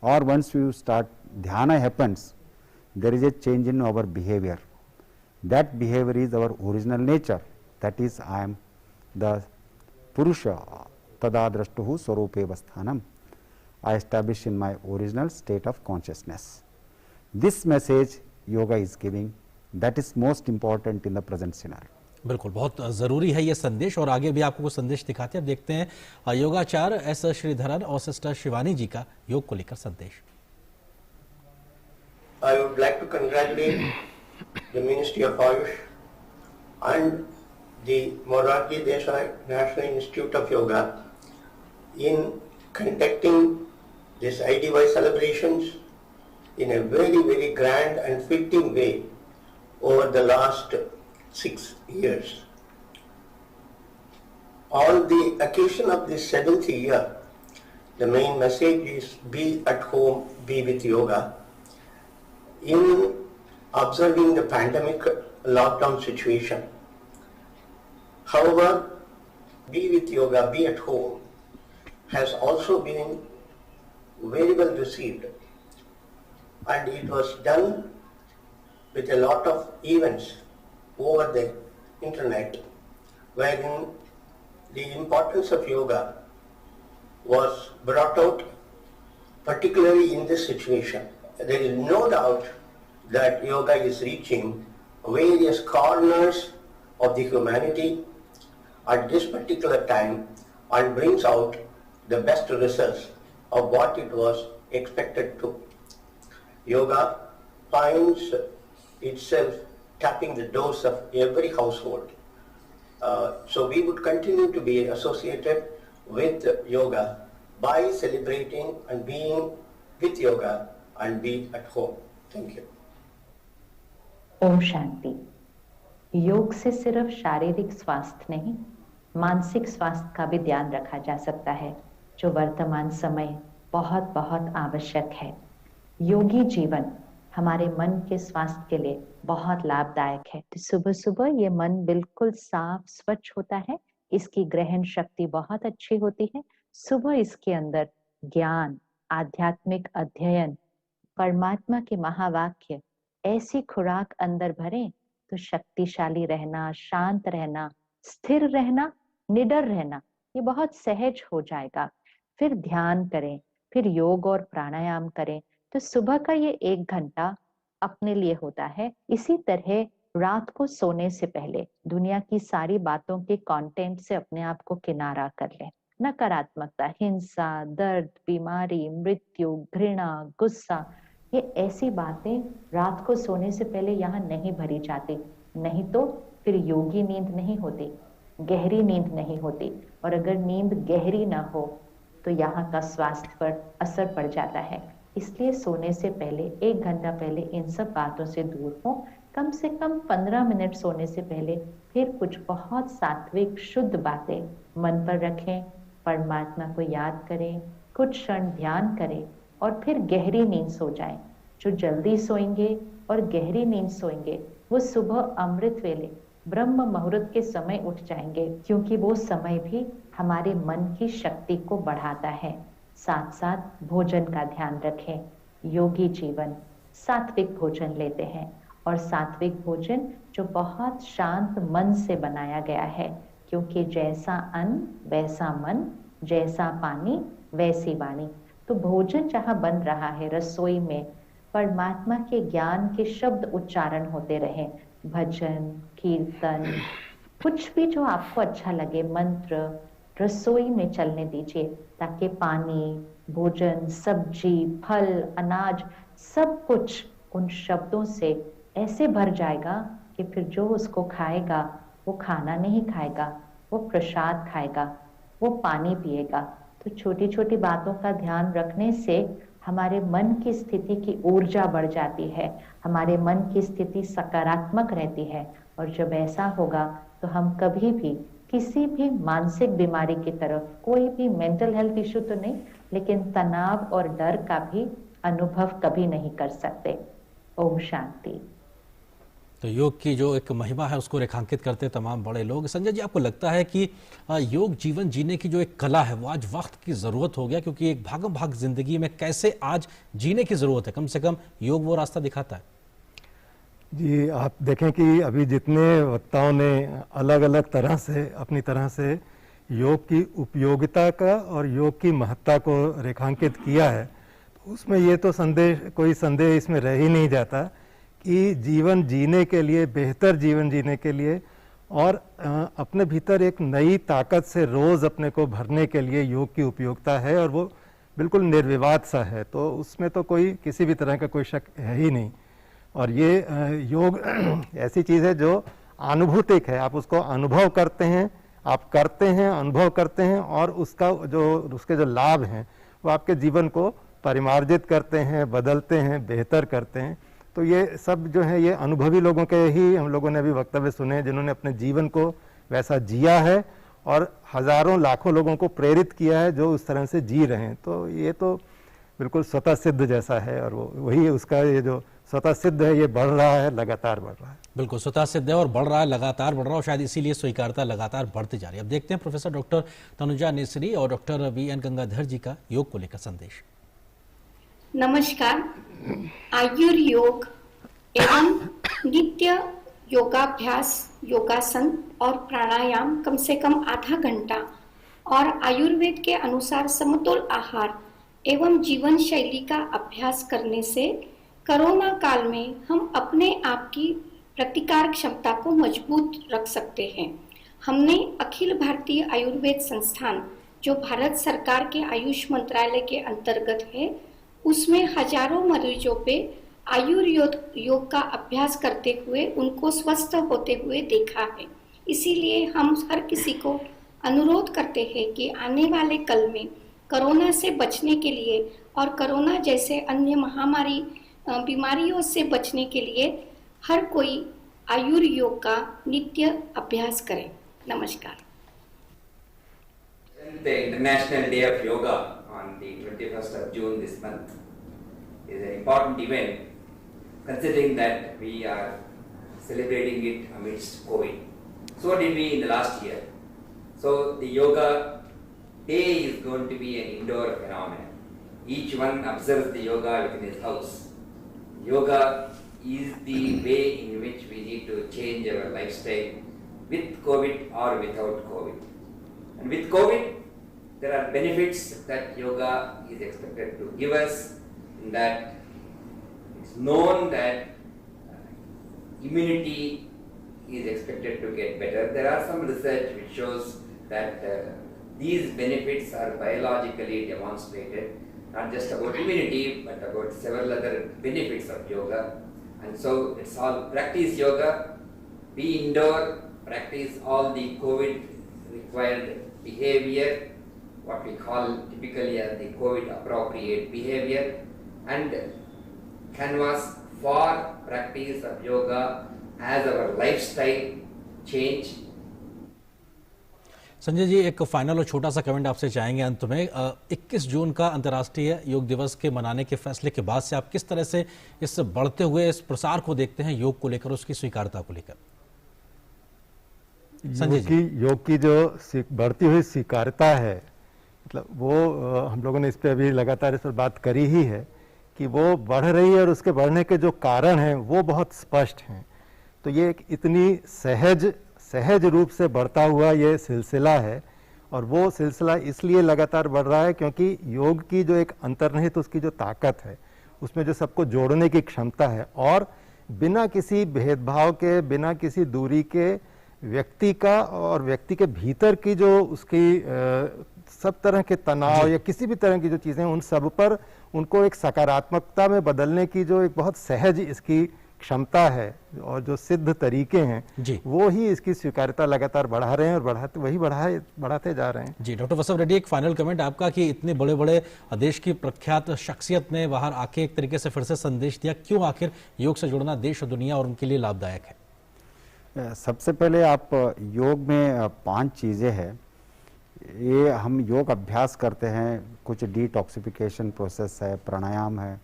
or once we start dhyana happens, there is a change in our behavior. That behavior is our original nature. That is, I am the Purusha tada drashtuhu swarupe vasthanam. I establish in my original state of consciousness. This message yoga is giving, that is most important in the present scenario. बिल्कुल, बहुत ज़रूरी है ये संदेश और आगे भी आपको कुछ संदेश दिखाते हैं। अब देखते हैं योगाचार्य एस श्रीधरन और सिस्टर शिवानी जी का योग को लेकर संदेश। I would like to congratulate the Ministry of Ayush and the Morarji Desai National Institute of Yoga in conducting this IDY celebrations in a very, very grand and fitting way over the last 6 years. On the occasion of this 7th year, the main message is be at home, be with yoga. In observing the pandemic lockdown situation, however, be with yoga, be at home has also been very well received, and it was done with a lot of events over the internet, wherein the importance of yoga was brought out, particularly in this situation. There is no doubt that yoga is reaching various corners of the humanity at this particular time and brings out the best results of what it was expected to. Yoga finds itself tapping the doors of every household, So we would continue to be associated with yoga by celebrating and being with yoga and be at home. Thank you. Om Shanti. योग से सिर्फ शारीरिक स्वास्थ्य नहीं, मानसिक स्वास्थ्य का भी ध्यान रखा जा सकता है, जो वर्तमान समय बहुत बहुत आवश्यक है। योगी जीवन हमारे मन के स्वास्थ्य के लिए बहुत लाभदायक है। तो सुबह सुबह ये मन बिल्कुल साफ स्वच्छ होता है, इसकी ग्रहण शक्ति बहुत अच्छी होती है। सुबह इसके अंदर ज्ञान, आध्यात्मिक अध्ययन, परमात्मा के महावाक्य ऐसी खुराक अंदर भरें तो शक्तिशाली रहना, शांत रहना, स्थिर रहना, निडर रहना ये बहुत सहज हो जाएगा। फिर ध्यान करें, फिर योग और प्राणायाम करें, तो सुबह का ये 1 घंटा अपने लिए होता है। इसी तरह रात को सोने से पहले दुनिया की सारी बातों के कंटेंट से अपने आप को किनारा कर लें। नकारात्मकता, हिंसा, दर्द, बीमारी, मृत्यु, घृणा, गुस्सा, ये ऐसी बातें रात को सोने से पहले यहाँ नहीं भरी जाती, नहीं तो फिर योगी नींद नहीं होती, गहरी नींद नहीं होती। और अगर नींद गहरी ना हो तो यहाँ का स्वास्थ्य पर असर पड़ जाता है। इसलिए सोने से पहले 1 घंटा पहले इन सब बातों से दूर हो। कम से कम 15 मिनट सोने से पहले फिर कुछ बहुत सात्विक शुद्ध बातें मन पर रखें, परमात्मा को याद करें, कुछ क्षण ध्यान करें और फिर गहरी नींद सो जाएं। जो जल्दी सोएंगे और गहरी नींद सोएंगे वो सुबह अमृत वेले ब्रह्म मुहूर्त के समय उठ जाएंगे, क्योंकि वो समय भी हमारे मन की शक्ति को बढ़ाता है। साथ साथ भोजन का ध्यान रखें। योगी जीवन सात्विक भोजन लेते हैं और सात्विक भोजन जो बहुत शांत मन से बनाया गया है, क्योंकि जैसा अन्न वैसा मन, जैसा पानी वैसी वाणी। तो भोजन जहाँ बन रहा है रसोई में, परमात्मा के ज्ञान के शब्द उच्चारण होते रहे, भजन, कीर्तन, कुछ भी जो आपको अच्छा लगे, मंत्र रसोई में चलने दीजिए, ताकि पानी, भोजन, सब्जी, फल, अनाज सब कुछ उन शब्दों से ऐसे भर जाएगा कि फिर जो उसको खाएगा वो खाना नहीं खाएगा, वो प्रसाद खाएगा, वो पानी पिएगा। तो छोटी छोटी बातों का ध्यान रखने से हमारे मन की स्थिति की ऊर्जा बढ़ जाती है, हमारे मन की स्थिति सकारात्मक रहती है। और जब ऐसा होगा तो हम कभी भी किसी भी मानसिक बीमारी की तरफ, कोई भी मेंटल हेल्थ इशू तो नहीं, लेकिन तनाव और डर का भी अनुभव कभी नहीं कर सकते। ओम शांति। तो योग की जो एक महिमा है उसको रेखांकित करते तमाम बड़े लोग। संजय जी, आपको लगता है कि योग जीवन जीने की जो एक कला है वो आज वक्त की ज़रूरत हो गया, क्योंकि एक भागम भाग जिंदगी में कैसे आज जीने की ज़रूरत है, कम से कम योग वो रास्ता दिखाता है। जी, आप देखें कि अभी जितने वक्ताओं ने अलग अलग तरह से अपनी तरह से योग की उपयोगिता का और योग की महत्ता को रेखांकित किया है, तो उसमें ये तो कोई संदेह इसमें रह ही नहीं जाता कि जीवन जीने के लिए, बेहतर जीवन जीने के लिए और अपने भीतर एक नई ताकत से रोज़ अपने को भरने के लिए योग की उपयोगिता है, और वो बिल्कुल निर्विवाद सा है। तो उसमें तो कोई किसी भी तरह का कोई शक है ही नहीं। और ये योग ऐसी चीज़ है जो अनुभूतिक है, आप उसको अनुभव करते हैं, आप करते हैं, अनुभव करते हैं, और उसके जो लाभ हैं वो आपके जीवन को परिमार्जित करते हैं, बदलते हैं, बेहतर करते हैं। तो ये सब जो है ये अनुभवी लोगों के ही हम लोगों ने अभी वक्तव्य सुने, जिन्होंने अपने जीवन को वैसा जिया है और हजारों लाखों लोगों को प्रेरित किया है जो उस तरह से जी रहे हैं। तो ये तो बिल्कुल स्वतः सिद्ध जैसा है, और वही उसका ये जो स्वतः सिद्ध है ये बढ़ रहा है, लगातार बढ़ रहा है। बिल्कुल स्वतः सिद्ध है और बढ़ रहा है, लगातार बढ़ रहा है, और शायद इसीलिए स्वीकारता लगातार बढ़ती जा रही है। अब देखते हैं प्रोफेसर डॉक्टर तनुजा नेसरी और डॉक्टर VN गंगाधर जी का योग को लेकर संदेश। नमस्कार। आयुर योग एवं नित्य योगाभ्यास, योगासन और प्राणायाम कम से कम आधा घंटा और आयुर्वेद के अनुसार समतोल आहार एवं जीवन शैली का अभ्यास करने से कोरोना काल में हम अपने आप की प्रतिकार क्षमता को मजबूत रख सकते हैं। हमने अखिल भारतीय आयुर्वेद संस्थान, जो भारत सरकार के आयुष मंत्रालय के अंतर्गत है, उसमें हजारों मरीजों पे आयुर्वेद योग का अभ्यास करते हुए उनको स्वस्थ होते हुए देखा है। इसीलिए हम हर किसी को अनुरोध करते हैं कि आने वाले कल में कोरोना से बचने के लिए और कोरोना जैसे अन्य महामारी बीमारियों से बचने के लिए हर कोई आयुर योग का नित्य अभ्यास करें। नमस्कार। The International Day of Yoga on the 21st of June this month is an important event, considering that we are celebrating it amidst COVID. So did we in the last year. So the Yoga Day is going to be an indoor phenomenon. Each one observes the yoga within his house. Yoga is the way in which we need to change our lifestyle with COVID or without COVID. And with COVID, there are benefits that yoga is expected to give us, in that it's known that immunity is expected to get better. There are some research which shows that these benefits are biologically demonstrated, not just about immunity, but about several other benefits of yoga. And so it's all practice yoga, be indoor, practice all the COVID required behavior, what we call typically as the COVID appropriate behavior, and canvas for practice of yoga as our lifestyle change. Sanjay ji, एक final और छोटा सा comment आपसे चाहेंगे अंत में। 21 जून का अंतर्राष्ट्रीय योग दिवस के मनाने के फैसले के बाद से आप किस तरह से इस बढ़ते हुए इस प्रसार को देखते हैं, योग को लेकर, उसकी स्वीकारता को लेकर? संजय जी, योग की जो बढ़ती हुई स्वीकारता है, मतलब वो हम लोगों ने इस पर अभी लगातार इस पर बात करी ही है कि वो बढ़ रही है और उसके बढ़ने के जो कारण हैं वो बहुत स्पष्ट हैं। तो ये एक इतनी सहज रूप से बढ़ता हुआ ये सिलसिला है, और वो सिलसिला इसलिए लगातार बढ़ रहा है क्योंकि योग की जो एक अंतर्निहित उसकी जो ताकत है, उसमें जो सबको जोड़ने की क्षमता है, और बिना किसी भेदभाव के, बिना किसी दूरी के व्यक्ति का और व्यक्ति के भीतर की जो उसकी सब तरह के तनाव या किसी भी तरह की जो चीज़ें, उन सब पर उनको एक सकारात्मकता में बदलने की जो एक बहुत सहज इसकी क्षमता है और जो सिद्ध तरीके हैं, वो ही इसकी स्वीकार्यता लगातार बढ़ा रहे हैं और बढ़ाते जा रहे हैं। जी डॉक्टर वसव रेड्डी, एक फाइनल कमेंट आपका कि इतने बड़े बड़े देश की प्रख्यात शख्सियत ने बाहर आके एक तरीके से फिर से संदेश दिया, क्यों आखिर योग से जुड़ना देश और दुनिया और उनके लिए लाभदायक है? सबसे पहले आप योग में 5 चीज़ें हैं। ये हम योग अभ्यास करते हैं, कुछ डिटॉक्सिफिकेशन प्रोसेस है, प्राणायाम है,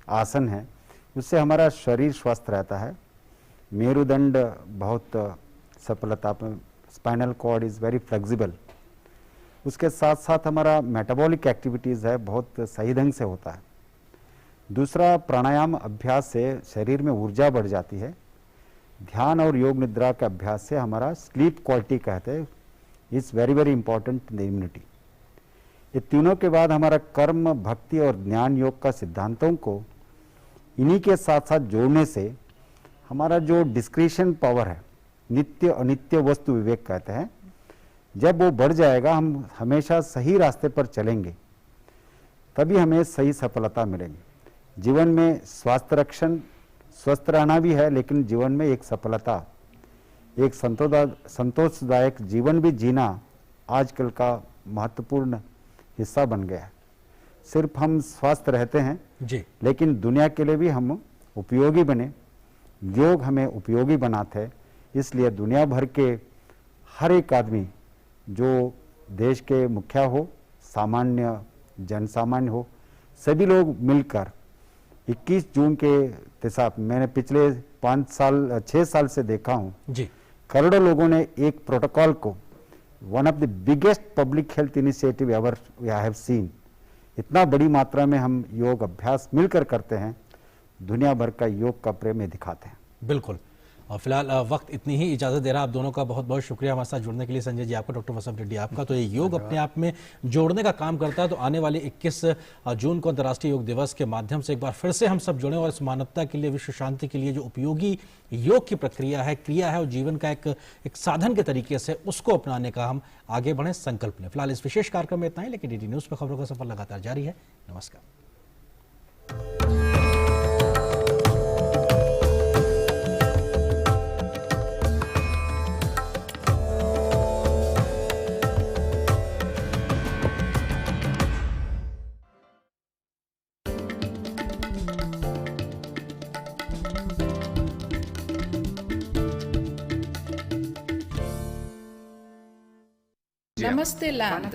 आसन है, उससे हमारा शरीर स्वस्थ रहता है। मेरुदंड बहुत सफलता पर, spinal cord is very flexible. उसके साथ साथ हमारा मेटाबॉलिक एक्टिविटीज़ है, बहुत सही ढंग से होता है। दूसरा, प्राणायाम अभ्यास से शरीर में ऊर्जा बढ़ जाती है। ध्यान और योग निद्रा के अभ्यास से हमारा स्लीप क्वालिटी कहते हैं, it's very very important in the immunity. ये तीनों के बाद हमारा कर्म, भक्ति और ज्ञान योग का सिद्धांतों को इन्हीं के साथ साथ जोड़ने से हमारा जो डिस्क्रिशन पावर है, नित्य अनित्य वस्तु विवेक कहते हैं, जब वो बढ़ जाएगा, हम हमेशा सही रास्ते पर चलेंगे, तभी हमें सही सफलता मिलेगी। जीवन में स्वास्थ्य रक्षण, स्वस्थ रहना भी है, लेकिन जीवन में एक सफलता, एक संतोषदायक जीवन भी जीना आजकल का महत्वपूर्ण हिस्सा बन गया है। सिर्फ हम स्वस्थ रहते हैं जी, लेकिन दुनिया के लिए भी हम उपयोगी बने, योग हमें उपयोगी बनाते हैं। इसलिए दुनिया भर के हर एक आदमी, जो देश के मुखिया हो, सामान्य जनसामान्य हो, सभी लोग मिलकर 21 जून के साथ, मैंने पिछले 6 साल से देखा हूँ जी, करोड़ों लोगों ने एक प्रोटोकॉल को, one of the biggest public health initiative ever we have seen, इतना बड़ी मात्रा में हम योग अभ्यास मिलकर करते हैं, दुनिया भर का योग का प्रेम में दिखाते हैं। बिल्कुल। और फिलहाल वक्त इतनी ही इजाज़त दे रहा। आप दोनों का बहुत बहुत शुक्रिया हमारे साथ जुड़ने के लिए। संजय जी आपका, डॉक्टर वसव रेड्डी आपका। तो ये योग अपने आप में जोड़ने का काम करता है। तो आने वाले 21 जून को अंतर्राष्ट्रीय योग दिवस के माध्यम से एक बार फिर से हम सब जुड़ें और इस मानवता के लिए, विश्व शांति के लिए जो उपयोगी योग की प्रक्रिया है, क्रिया है और जीवन का एक साधन के तरीके से उसको अपनाने का हम आगे बढ़ें, संकल्प लें। फिलहाल इस विशेष कार्यक्रम में इतना ही, लेकिन डीडी न्यूज़ पर खबरों का सफर लगातार जारी है। नमस्कार। Namaste land.